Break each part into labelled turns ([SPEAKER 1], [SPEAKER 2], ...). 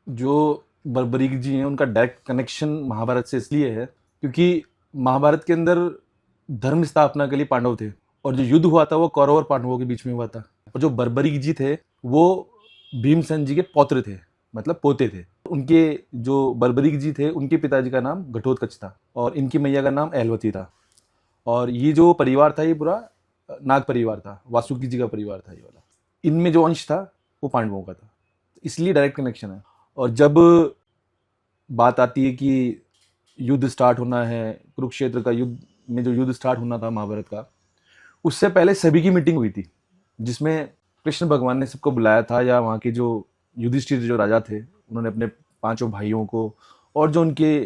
[SPEAKER 1] जो बर्बरीक जी हैं उनका डायरेक्ट कनेक्शन महाभारत से इसलिए है क्योंकि महाभारत के अंदर धर्म स्थापना के लिए पांडव थे और जो युद्ध हुआ था वो कौरव और पांडवों के बीच में हुआ था। और जो बर्बरीक जी थे वो भीमसेन जी के पौत्र थे, मतलब पोते थे। उनके जो बर्बरीक जी थे उनके पिताजी का नाम घटोत्कच था और इनकी मैया का नाम एलवती था। और ये जो परिवार था ये पूरा नाग परिवार था, वासुकी जी का परिवार था ये वाला। इनमें जो अंश था वो पांडवों का था, इसलिए डायरेक्ट कनेक्शन है। और जब बात आती है कि युद्ध स्टार्ट होना है, कुरुक्षेत्र का युद्ध में जो युद्ध स्टार्ट होना था महाभारत का, उससे पहले सभी की मीटिंग हुई थी जिसमें कृष्ण भगवान ने सबको बुलाया था, या वहाँ के जो युधिष्ठिर जो राजा थे उन्होंने अपने पांचों भाइयों को और जो उनके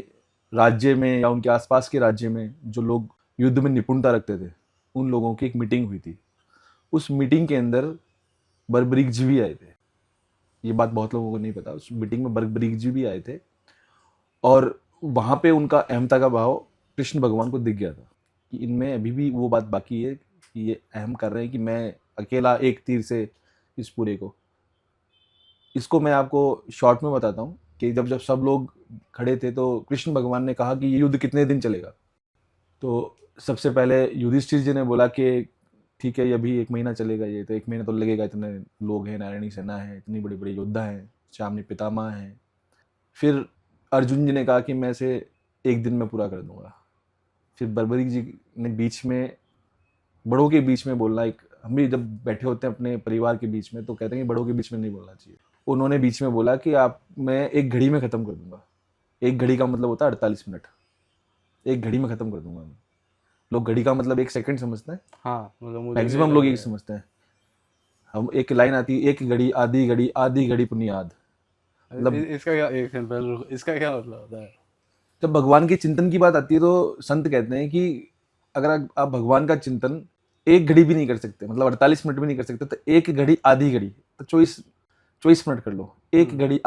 [SPEAKER 1] राज्य में या उनके आसपास के राज्य में जो लोग युद्ध में निपुणता रखते थे उन लोगों की एक मीटिंग हुई थी। उस मीटिंग के अंदर बर्बरीक जी भी आए थे। ये बात बहुत लोगों को नहीं पता, उस मीटिंग में बर्बरीक जी भी आए थे और वहां पे उनका अहमता का भाव कृष्ण भगवान को दिख गया था कि इनमें अभी भी वो बात बाकी है कि ये अहम कर रहे हैं कि मैं अकेला एक तीर से इस पूरे को। इसको मैं आपको शॉर्ट में बताता हूँ कि जब जब सब लोग खड़े थे तो कृष्ण भगवान ने कहा कि ये युद्ध कितने दिन चलेगा। तो सबसे पहले युधिष्ठिर जी ने बोला कि ठीक है ये अभी 1 महीना चलेगा, ये तो 1 महीना तो लगेगा, इतने लोग हैं, नारायणी सेना है, इतनी बड़ी बड़ी योद्धा हैं, सामने पितामह हैं। फिर अर्जुन जी ने कहा कि मैं इसे 1 दिन में पूरा कर दूंगा। फिर बर्बरीक जी ने बीच में, बड़ों के बीच में बोलना, एक हम भी जब बैठे होते हैं अपने परिवार के बीच में तो कहते हैं कि बड़ों के बीच में नहीं बोलना चाहिए। उन्होंने बीच में बोला कि आप मैं 1 घड़ी में ख़त्म कर दूंगा। 1 घड़ी का मतलब होता है 48 मिनट। 1 घड़ी में ख़त्म कर दूंगा मैं। लोग घड़ी का मतलब 1 सेकंड समझते हैं,
[SPEAKER 2] हाँ मतलब मुझे भी
[SPEAKER 1] मैक्सिमम
[SPEAKER 2] लग
[SPEAKER 1] लोग
[SPEAKER 2] रहा
[SPEAKER 1] यही
[SPEAKER 2] है।
[SPEAKER 1] समझते हैं। हम एक लाइन आती है, 1 घड़ी आधी घड़ी आधी घड़ी पुनियाद, मतलब
[SPEAKER 2] इसका क्या, एक सेकंड पहले रुको, इसका क्या मतलब होता है?
[SPEAKER 1] जब भगवान के चिंतन की बात आती है तो संत कहते हैं कि अगर आप भगवान का चिंतन 1 घड़ी भी नहीं कर सकते, मतलब 48 मिनट भी नहीं कर सकते, तो 1 घड़ी आधी घड़ी तो 24 24 मिनट कर लो। एक
[SPEAKER 2] हम्म।
[SPEAKER 1] घड़ी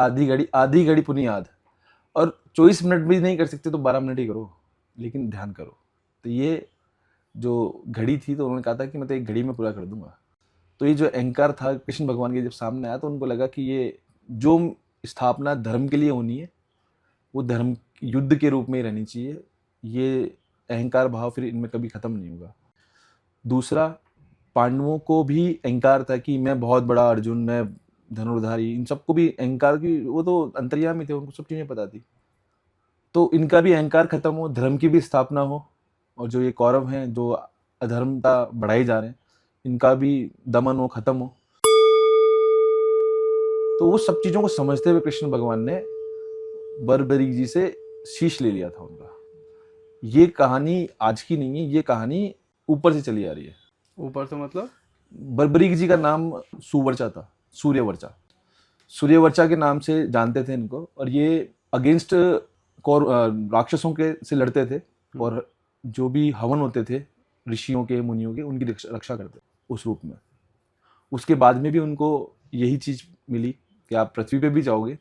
[SPEAKER 1] आधी घड़ी पुनी याद। और 24 मिनट भी नहीं कर सकते तो 12 मिनट ही करो, लेकिन ध्यान करो। तो ये जो घड़ी थी तो उन्होंने कहा था कि मैं तो 1 घड़ी में पूरा कर दूंगा। तो ये जो अहंकार था कृष्ण भगवान के जब सामने आया तो उनको लगा कि ये जो स्थापना धर्म के लिए होनी है वो धर्म युद्ध के रूप में ही रहनी चाहिए। ये अहंकार भाव फिर इनमें कभी खत्म नहीं होगा। दूसरा, पांडवों को भी अहंकार था कि मैं बहुत बड़ा अर्जुन, मैं धनुर्धारी, इन सबको भी अहंकार की, वो तो अंतर्यामी थे, उनको सब चीजें पता थी। तो इनका भी अहंकार खत्म हो, धर्म की भी स्थापना हो, और जो ये कौरव हैं जो अधर्मता बढ़ाई जा रहे हैं इनका भी दमन हो, खत्म हो। तो वो सब चीजों को समझते हुए कृष्ण भगवान ने बर्बरीक जी से शीश ले लिया था उनका। ये कहानी आज की नहीं है, ये कहानी ऊपर से चली आ रही है।
[SPEAKER 2] ऊपर से मतलब?
[SPEAKER 1] बर्बरीक जी का नाम सुवर्चा था, सूर्यवर्चा। सूर्यवर्चा के नाम से जानते थे इनको, और ये अगेंस्ट राक्षसों के से लड़ते थे और जो भी हवन होते थे ऋषियों के मुनियों के उनकी रक्षा करते थे उस रूप में। उसके बाद में भी उनको यही चीज मिली कि आप पृथ्वी पे भी जाओगे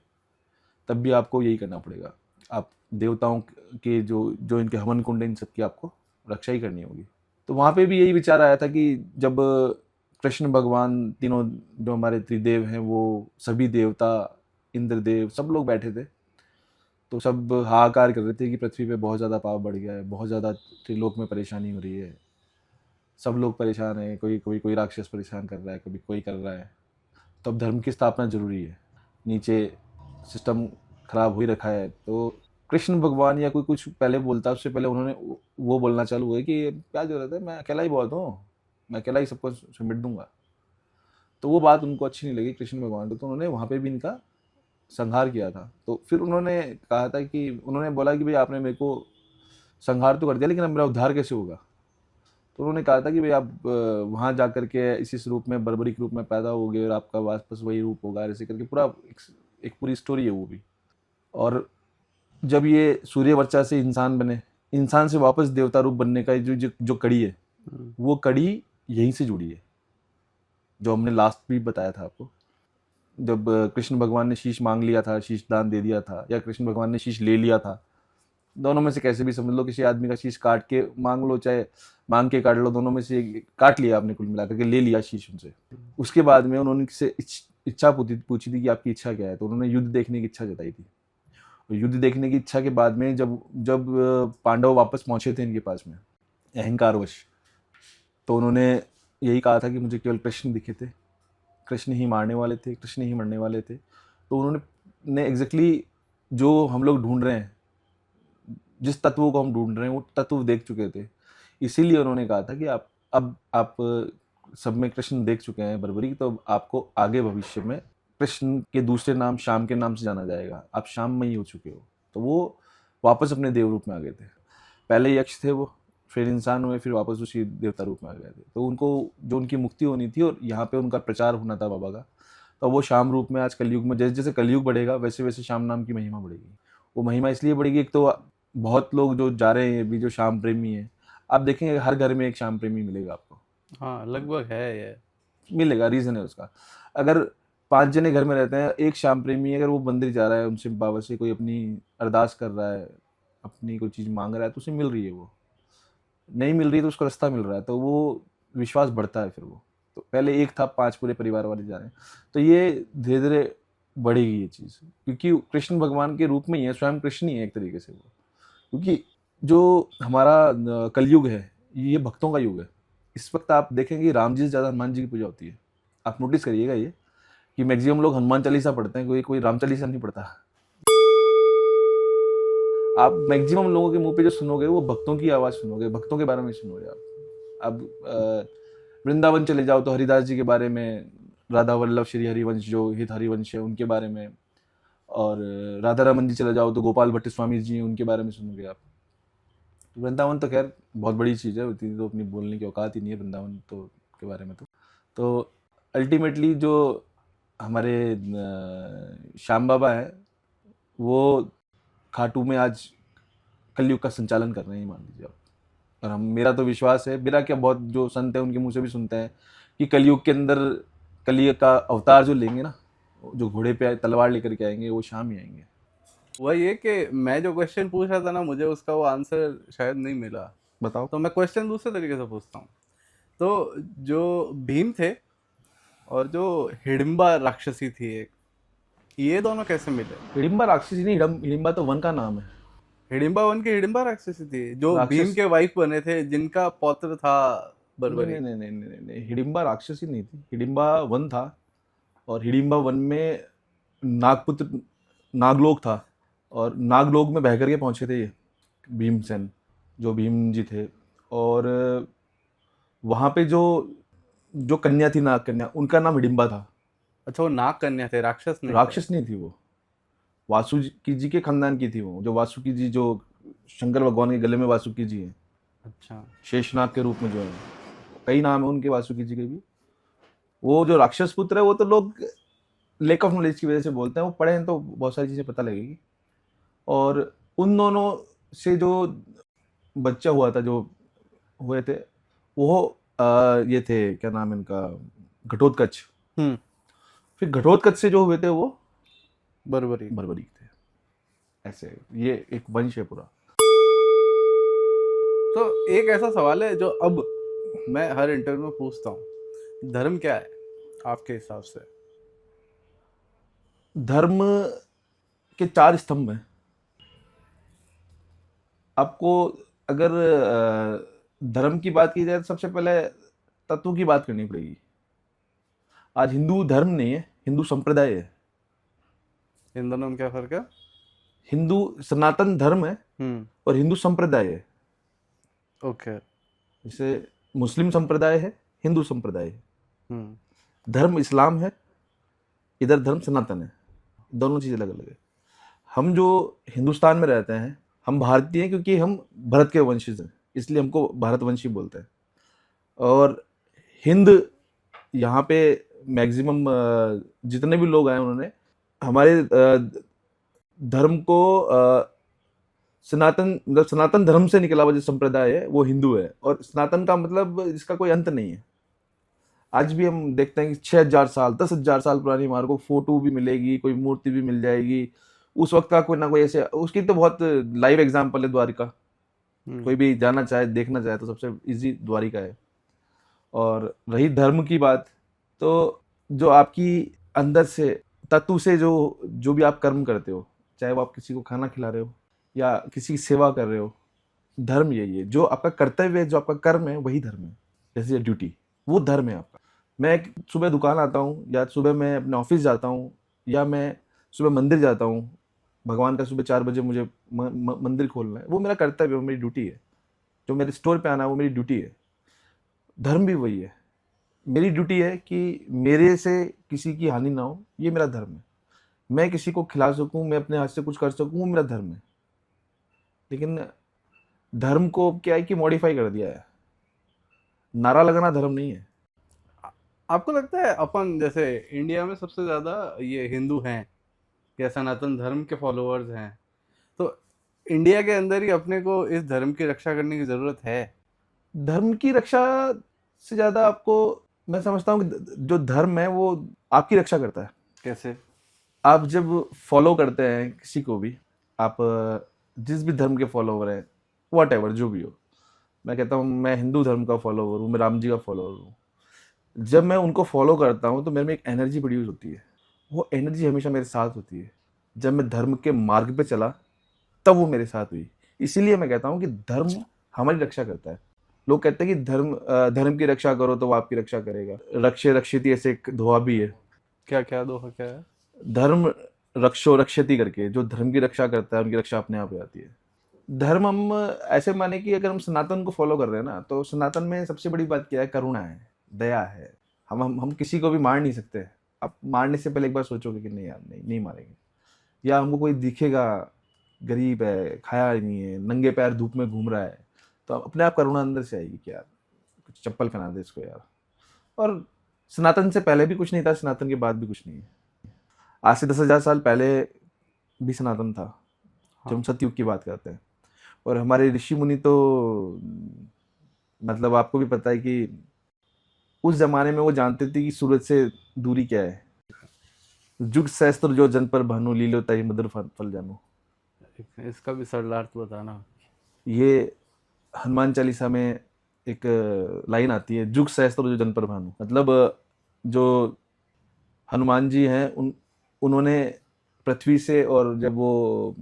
[SPEAKER 1] तब भी आपको यही करना पड़ेगा। आप देवताओं के जो जो इनके हवन कुंड, इन सब की आपको रक्षा ही करनी होगी। तो वहाँ पे भी यही विचार आया था कि जब कृष्ण भगवान, तीनों जो हमारे त्रिदेव हैं, वो सभी देवता, इंद्रदेव, सब लोग बैठे थे, तो सब हाहाकार कर रहे थे कि पृथ्वी पे बहुत ज़्यादा पाप बढ़ गया है, बहुत ज़्यादा त्रिलोक में परेशानी हो रही है, सब लोग परेशान हैं, कोई कोई कोई राक्षस परेशान कर रहा है, कभी कोई कर रहा है। तो अब धर्म की स्थापना जरूरी है, नीचे सिस्टम खराब हो ही रखा है। तो कृष्ण भगवान या कोई कुछ पहले बोलता, उससे पहले उन्होंने वो बोलना चालू हुआ कि क्या जरूरत है, मैं अकेला ही बहुत हूँ, मैं अकेला ही सबको समेट दूंगा। तो वो बात उनको अच्छी नहीं लगी कृष्ण भगवान को, तो उन्होंने वहाँ पे भी इनका संहार किया था। तो फिर उन्होंने कहा था कि, उन्होंने बोला कि भाई आपने मेरे को संहार तो कर दिया लेकिन अब मेरा उद्धार कैसे होगा। तो उन्होंने कहा था कि भाई आप वहाँ जा करके इस रूप में, बर्बरीक रूप में पैदा होगे और आपका वापस वही रूप होगा, ऐसे करके पूरा एक पूरी स्टोरी है वो भी। और जब ये सूर्यवर्चा से इंसान बने, इंसान से वापस देवता रूप बनने का जो जो, जो कड़ी है, वो कड़ी यहीं से जुड़ी है, जो हमने लास्ट भी बताया था आपको। जब कृष्ण भगवान ने शीश मांग लिया था, शीश दान दे दिया था, या कृष्ण भगवान ने शीश ले लिया था, दोनों में से कैसे भी समझ लो, किसी आदमी का शीश काट के मांग लो, चाहे मांग के काट लो, दोनों में से काट लिया आपने, कुल मिलाकर के ले लिया शीश उनसे। उसके बाद में उन्होंने से इच्छा पूछी थी कि आपकी इच्छा क्या है, तो उन्होंने युद्ध देखने की इच्छा जताई थी। और युद्ध देखने की इच्छा के बाद में जब जब पांडव वापस पहुंचे थे इनके पास में अहंकारवश, तो उन्होंने यही कहा था कि मुझे केवल कृष्ण दिखे थे, कृष्ण ही मारने वाले थे, कृष्ण ही मरने वाले थे। तो उन्होंने एग्जैक्टली जो हम लोग ढूंढ रहे हैं, जिस तत्वों को हम ढूंढ रहे हैं, वो तत्व देख चुके थे। इसीलिए उन्होंने कहा था कि आप सब में कृष्ण देख चुके हैं बर्बरी, तो आपको आगे भविष्य में कृष्ण के दूसरे नाम श्याम के नाम से जाना जाएगा, आप श्याममयी हो चुके हो। तो वो वापस अपने देव रूप में आ गए थे। पहले यक्ष थे वो, फिर इंसान हुए, फिर वापस उसी देवता रूप में आ गए थे। तो उनको जो उनकी मुक्ति होनी थी और यहाँ पे उनका प्रचार होना था बाबा का, तो वो श्याम रूप में आज कलयुग में, जैसे जैसे कलयुग बढ़ेगा वैसे वैसे श्याम नाम की महिमा बढ़ेगी। वो महिमा इसलिए बढ़ेगी, एक तो बहुत लोग जो जा रहे हैं अभी, जो श्याम प्रेमी है, आप देखेंगे हर घर में एक श्याम प्रेमी मिलेगा आपको,
[SPEAKER 2] हाँ लगभग है ये।
[SPEAKER 1] मिलेगा। रीज़न है उसका, अगर 5 जने घर में रहते हैं, एक श्याम प्रेमी अगर वो मंदिर जा रहा है, उनसे बाबा से कोई अपनी अरदास कर रहा है, अपनी कोई चीज़ मांग रहा है, तो उसे मिल रही है। वो नहीं मिल रही है तो उसको रास्ता मिल रहा है, तो वो विश्वास बढ़ता है फिर वो। तो पहले एक था, 5 पूरे परिवार वाले जा रहे हैं, तो ये धीरे धीरे बढ़ेगी ये चीज़, क्योंकि कृष्ण भगवान के रूप में ही है, स्वयं कृष्ण ही है एक तरीके से वो। क्योंकि जो हमारा कलयुग है, ये भक्तों का युग है। इस वक्त आप देखेंगे राम जी से ज़्यादा हनुमान जी की पूजा होती है। आप नोटिस करिएगा ये, कि मैक्सिमम लोग हनुमान चालीसा पढ़ते हैं, कोई कोई राम चालीसा नहीं पढ़ता। आप मैक्सिमम लोगों के मुंह पे जो सुनोगे वो भक्तों की आवाज़ सुनोगे, भक्तों के बारे में सुनोगे आप। अब वृंदावन चले जाओ तो हरिदास जी के बारे में, राधा वल्लभ श्री हरिवंश जो हित हरिवंश है उनके बारे में, और राधा रमन जी चले जाओ तो गोपाल भट्ट स्वामी जी हैं, उनके बारे में सुनोगे आप। वृंदावन तो खैर बहुत बड़ी चीज़ है, उतनी तो अपनी बोलने की औकात ही नहीं है वृंदावन तो के बारे में। तो अल्टीमेटली जो हमारे श्याम बाबा है, वो खाटू में आज कलयुग का संचालन कर रहे हैं, मान लीजिए आप। और हम, मेरा तो विश्वास है, मेरा क्या, बहुत जो संत है उनके मुंह से भी सुनते हैं कि कलयुग के अंदर कलयुग का अवतार जो लेंगे ना, जो घोड़े पे तलवार लेकर के आएंगे, वो शाम ही आएंगे।
[SPEAKER 2] वही है कि मैं जो क्वेश्चन पूछ रहा था ना, मुझे उसका वो आंसर शायद नहीं मिला।
[SPEAKER 1] बताओ।
[SPEAKER 2] तो मैं क्वेश्चन दूसरे तरीके से पूछता हूँ। तो जो भीम थे और जो हिडिंबा राक्षसी थी एक, ये दोनों कैसे मिले?
[SPEAKER 1] हिडिंबा राक्षसी नहीं, हिडिंबा तो वन का नाम है।
[SPEAKER 2] हिडिंबा वन की हिडिंबा राक्षसी थी जो भीम
[SPEAKER 1] राक्षस
[SPEAKER 2] के वाइफ बने थे, जिनका पौत्र था
[SPEAKER 1] नहीं
[SPEAKER 2] बर्बरी।
[SPEAKER 1] नहीं नहीं नहीं नहीं नहीं, हिडिंबा राक्षसी नहीं थी, हिडिंबा वन था। और हिडिंबा वन में नागपुत्र, नागलोक था, और नागलोक में बह करके पहुंचे थे ये भीमसेन, जो भीम जी थे। और वहाँ पे जो जो कन्या थी, नाग कन्या, उनका नाम हिडिंबा था।
[SPEAKER 2] अच्छा, वो नाग कन्या थे, राक्षस नहीं थे।
[SPEAKER 1] राक्षस नहीं थी वो, वासुकी जी के खानदान की थी वो। जो वासुकी जी, जो शंकर भगवान के गले में वासुकी जी हैं,
[SPEAKER 2] अच्छा,
[SPEAKER 1] शेषनाग के रूप में जो है, कई नाम है उनके वासुकी जी के भी। वो जो राक्षस पुत्र है, वो तो लोग लेक ऑफ नॉलेज की वजह से बोलते हैं, वो पढ़े हैं तो बहुत सारी चीज़ें पता लगेगी। और उन दोनों से जो बच्चा हुआ था, जो हुए थे, वो ये थे, क्या नाम है इनका, घटोत्कच। फिर घटोत्कच से जो हुए थे वो
[SPEAKER 2] बर्बरी।
[SPEAKER 1] बर्बरीक थे। ऐसे ये एक वंश है पूरा।
[SPEAKER 2] तो एक ऐसा सवाल है जो अब मैं हर इंटरव्यू में पूछता हूँ, धर्म क्या है आपके हिसाब से?
[SPEAKER 1] धर्म के 4 स्तंभ हैं। आपको अगर धर्म की बात की जाए तो सबसे पहले तत्व की बात करनी पड़ेगी। आज हिंदू धर्म नहीं है, हिंदू संप्रदाय है।
[SPEAKER 2] इन दोनों में क्या फर्क है?
[SPEAKER 1] हिंदू सनातन धर्म है और हिंदू संप्रदाय है।
[SPEAKER 2] ओके।
[SPEAKER 1] जैसे मुस्लिम संप्रदाय है, हिंदू संप्रदाय है।
[SPEAKER 2] हम्म।
[SPEAKER 1] धर्म इस्लाम है, इधर धर्म सनातन है। दोनों चीज़ अलग अलग है। हम जो हिंदुस्तान में रहते हैं, हम भारतीय हैं क्योंकि हम भरत के वंशज हैं, इसलिए हमको भारतवंशी बोलते हैं। और हिंद, यहाँ पे मैक्सिमम जितने भी लोग आए, उन्होंने हमारे धर्म को सनातन, मतलब सनातन धर्म से निकला हुआ जो संप्रदाय है वो हिंदू है। और सनातन का मतलब इसका कोई अंत नहीं है। आज भी हम देखते हैं कि 6000 साल, 10,000 साल पुरानी हमारे को फोटो भी मिलेगी, कोई मूर्ति भी मिल जाएगी उस वक्त का, कोई ना कोई ऐसे। उसकी तो बहुत लाइव एग्जांपल है द्वारिका। कोई भी जाना चाहे, देखना चाहे, तो सबसे इजी द्वारिका है। और रही धर्म की बात, तो जो आपकी अंदर से तत्व से जो भी आप कर्म करते हो, चाहे वो आप किसी को खाना खिला रहे हो या किसी की सेवा कर रहे हो, धर्म यही है। जो आपका कर्तव्य है, जो आपका कर्म है, वही धर्म है। जैसे ड्यूटी, वो धर्म है आपका। मैं सुबह दुकान आता हूँ, या सुबह मैं अपने ऑफिस जाता हूँ, या मैं सुबह मंदिर जाता हूँ, भगवान का सुबह 4 बजे मुझे मंदिर खोलना है, वो मेरा कर्तव्य है, वो मेरी ड्यूटी है। जो मेरे स्टोर पे आना है, वो मेरी ड्यूटी है। धर्म भी वही है। मेरी ड्यूटी है कि मेरे से किसी की हानि ना हो, ये मेरा धर्म है। मैं किसी को खिला सकूं, मैं अपने हाथ से कुछ कर सकूं, वो मेरा धर्म है। लेकिन धर्म को क्या है कि मॉडिफाई कर दिया है। नारा लगाना धर्म नहीं है।
[SPEAKER 2] आपको लगता है अपन जैसे इंडिया में सबसे ज्यादा ये हिंदू हैं या सनातन धर्म के फॉलोअर्स हैं, तो इंडिया के अंदर ही अपने को इस धर्म की रक्षा करने की जरूरत है?
[SPEAKER 1] धर्म की रक्षा से ज्यादा आपको, मैं समझता हूँ कि जो धर्म है वो आपकी रक्षा करता है।
[SPEAKER 2] कैसे?
[SPEAKER 1] आप जब फॉलो करते हैं किसी को भी, आप जिस भी धर्म के फॉलोवर हैं, वट एवर जो भी हो, मैं कहता हूँ मैं हिंदू धर्म का फॉलोवर हूँ, मैं राम जी का फॉलोवर हूँ। जब मैं उनको फॉलो करता हूँ तो मेरे में एक एनर्जी प्रोड्यूस होती है। वो एनर्जी हमेशा मेरे साथ होती है। जब मैं धर्म के मार्ग पे चला, तब वो मेरे साथ हुई। इसीलिए मैं कहता हूँ कि धर्म हमारी रक्षा करता है। लोग कहते हैं कि धर्म की रक्षा करो तो वो आपकी रक्षा करेगा। रक्षे रक्षिति ऐसे एक दोहा भी है।
[SPEAKER 2] क्या क्या दोहा क्या है?
[SPEAKER 1] धर्म रक्षो रक्षति करके, जो धर्म की रक्षा करता है उनकी रक्षा अपने आप हो जाती है। धर्म हम ऐसे माने कि अगर हम सनातन को फॉलो कर रहे हैं ना, तो सनातन में सबसे बड़ी बात क्या है? करुणा है, दया है। हम किसी को भी मार नहीं सकते। आप मारने से पहले एक बार सोचोगे कि नहीं यार, नहीं नहीं मारेंगे। या हमको कोई दिखेगा गरीब है, खाया नहीं है, नंगे पैर धूप में घूम रहा है, तो अपने आप करुणा अंदर से आएगी कि यार कुछ चप्पल पहना दे इसको यार। और सनातन से पहले भी कुछ नहीं था, सनातन के बाद भी कुछ नहीं है। आज से 10,000 साल पहले भी सनातन था, जब हम
[SPEAKER 2] हाँ।
[SPEAKER 1] सतयुग की बात करते हैं। और हमारे ऋषि मुनि तो, मतलब आपको भी पता है कि उस जमाने में वो जानते थे कि सूरज से दूरी क्या है। जुग सहस्त्र जो जन पर भानु, लीलो तहि मधुर फल फल जानू।
[SPEAKER 2] इसका भी सरलार्थ बताना।
[SPEAKER 1] ये हनुमान चालीसा में एक लाइन आती है, जुग सहस्त्र जो जन पर भानु। मतलब जो हनुमान जी हैं, उन्होंने पृथ्वी से, और जब वो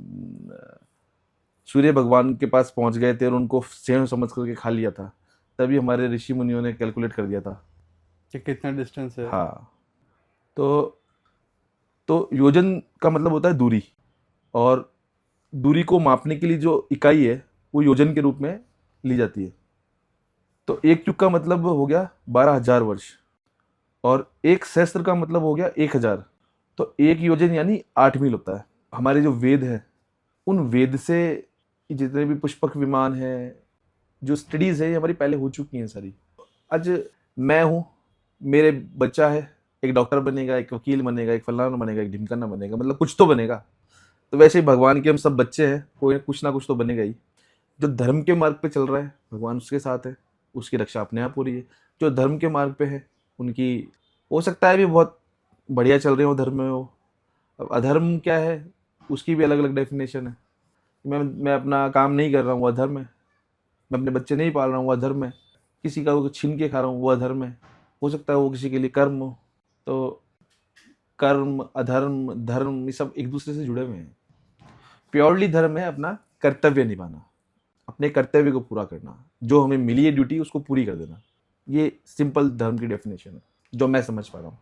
[SPEAKER 1] सूर्य भगवान के पास पहुंच गए थे और उनको सेम समझ करके खा लिया था, तभी हमारे ऋषि मुनियों ने कैलकुलेट कर दिया था।
[SPEAKER 2] कि कितना डिस्टेंस है?
[SPEAKER 1] हाँ। तो योजन का मतलब होता है दूरी, और दूरी को मापने के लिए जो इकाई है वो योजन के रूप में ली जाती है। तो एक युग का मतलब हो गया 12,000 वर्ष, और एक सहस्त्र का मतलब हो गया 1,000। तो एक योजन यानी 8 मील होता है। हमारे जो वेद है, उन वेद से जितने भी पुष्पक विमान है, जो स्टडीज है, ये हमारी पहले हो चुकी हैं सारी। आज मैं हूँ, मेरे बच्चा है, एक डॉक्टर बनेगा, एक वकील बनेगा, एक फलाना बनेगा, एक ढिमकाना बनेगा, मतलब कुछ तो बनेगा। तो वैसे ही भगवान के हम सब बच्चे हैं, कोई कुछ ना कुछ तो बनेगा ही। जो धर्म के मार्ग पे चल रहा है, भगवान उसके साथ है, उसकी रक्षा अपने आप हो रही है। जो धर्म के मार्ग पे है, उनकी हो सकता है भी बहुत बढ़िया चल रहे हो धर्म में हो। अब अधर्म क्या है, उसकी भी अलग अलग डेफिनेशन है। मैं अपना काम नहीं कर रहा हूँ, वो अधर्म है। मैं अपने बच्चे नहीं पाल रहा हूँ, वो अधर्म है। किसी का वो छीन के खा रहा हूँ, वो अधर्म है। हो सकता है वो किसी के लिए कर्म हो। तो कर्म, अधर्म, धर्म, ये सब एक दूसरे से जुड़े हुए हैं। प्योरली धर्म है अपना कर्तव्य निभाना, अपने कर्तव्य को पूरा करना, जो हमें मिली है ड्यूटी उसको पूरी कर देना। ये सिंपल धर्म की डेफिनेशन है, जो मैं समझ पा रहा हूँ।